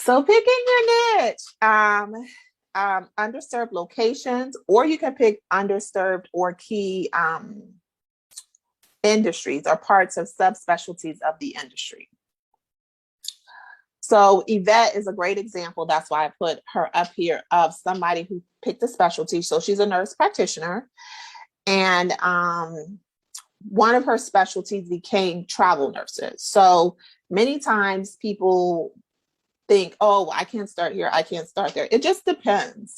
So picking your niche, underserved locations, or you can pick underserved or key industries or parts of subspecialties of the industry. So Yvette is a great example. That's why I put her up here, of somebody who picked a specialty. So she's a nurse practitioner, and one of her specialties became travel nurses. So many times people think, oh, I can't start here, I can't start there. It just depends,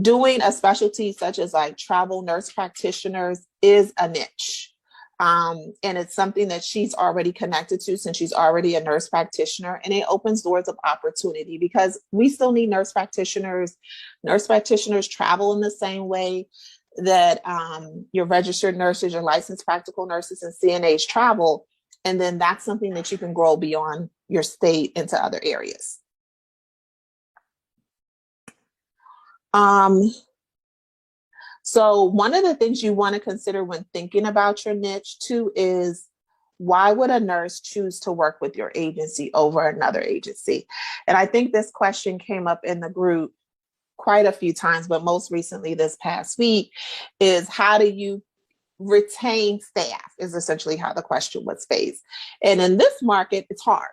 doing a specialty such as like travel nurse practitioners is a niche. And it's something that she's already connected to since she's already a nurse practitioner, and it opens doors of opportunity because we still need nurse practitioners. Nurse practitioners travel in the same way that your registered nurses, your licensed practical nurses, and CNAs travel. And then that's something that you can grow beyond your state into other areas. So one of the things you want to consider when thinking about your niche too is, why would a nurse choose to work with your agency over another agency? And I think this question came up in the group quite a few times, but most recently this past week, is how do you retain staff, is essentially how the question was phrased. And in this market, it's hard.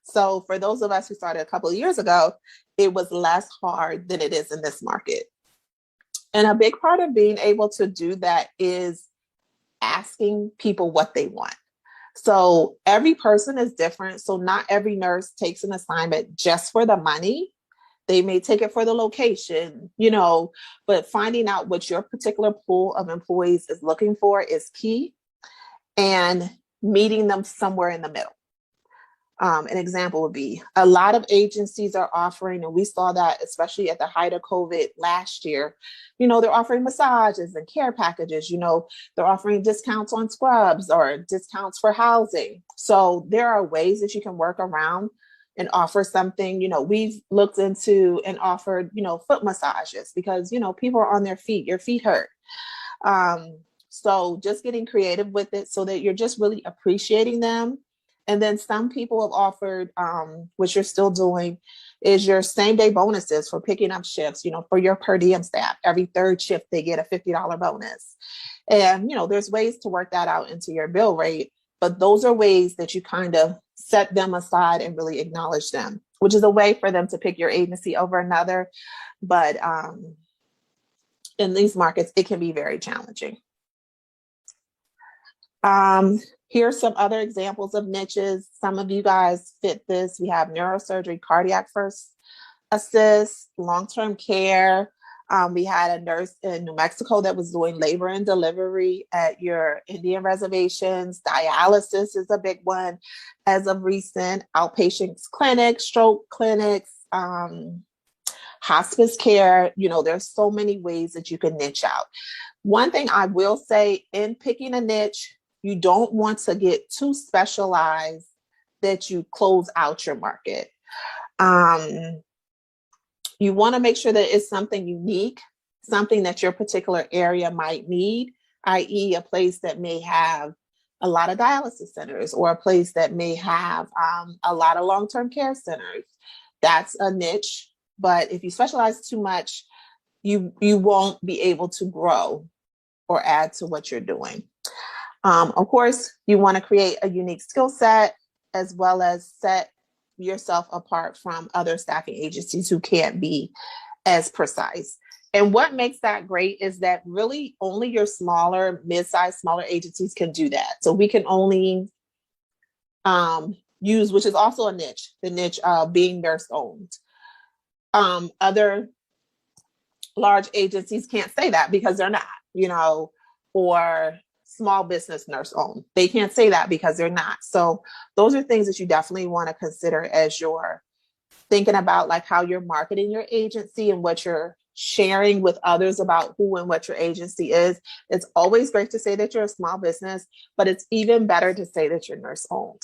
So for those of us who started a couple of years ago, it was less hard than it is in this market. And a big part of being able to do that is asking people what they want. So every person is different. So not every nurse takes an assignment just for the money. They may take it for the location, but finding out what your particular pool of employees is looking for is key, and meeting them somewhere in the middle. An example would be, a lot of agencies are offering, and we saw that especially at the height of COVID last year, they're offering massages and care packages, they're offering discounts on scrubs or discounts for housing. So there are ways that you can work around and offer something. We've looked into and offered, foot massages because, people are on their feet, your feet hurt. So just getting creative with it so that you're just really appreciating them. And then some people have offered, which you're still doing, is your same day bonuses for picking up shifts, for your per diem staff. Every third shift, they get a $50 bonus. And, there's ways to work that out into your bill rate. But those are ways that you kind of set them aside and really acknowledge them, which is a way for them to pick your agency over another. But in these markets, it can be very challenging. Here's some other examples of niches. Some of you guys fit this. We have neurosurgery, cardiac first assist, long-term care. We had a nurse in New Mexico that was doing labor and delivery at your Indian reservations. Dialysis is a big one as of recent. Outpatient clinics, stroke clinics, hospice care. There's so many ways that you can niche out. One thing I will say, in picking a niche, you don't want to get too specialized that you close out your market. You want to make sure that it's something unique, something that your particular area might need, i.e. a place that may have a lot of dialysis centers, or a place that may have a lot of long-term care centers. That's a niche, but if you specialize too much, you won't be able to grow or add to what you're doing. Of course, you want to create a unique skill set, as well as set yourself apart from other staffing agencies who can't be as precise. And what makes that great is that really only your smaller, mid-sized, smaller agencies can do that. So we can only use, which is also a niche, the niche of being nurse owned. Other large agencies can't say that because they're not, or small business nurse owned. They can't say that because they're not. So those are things that you definitely want to consider as you're thinking about like how you're marketing your agency and what you're sharing with others about who and what your agency is. It's always great to say that you're a small business, but it's even better to say that you're nurse owned.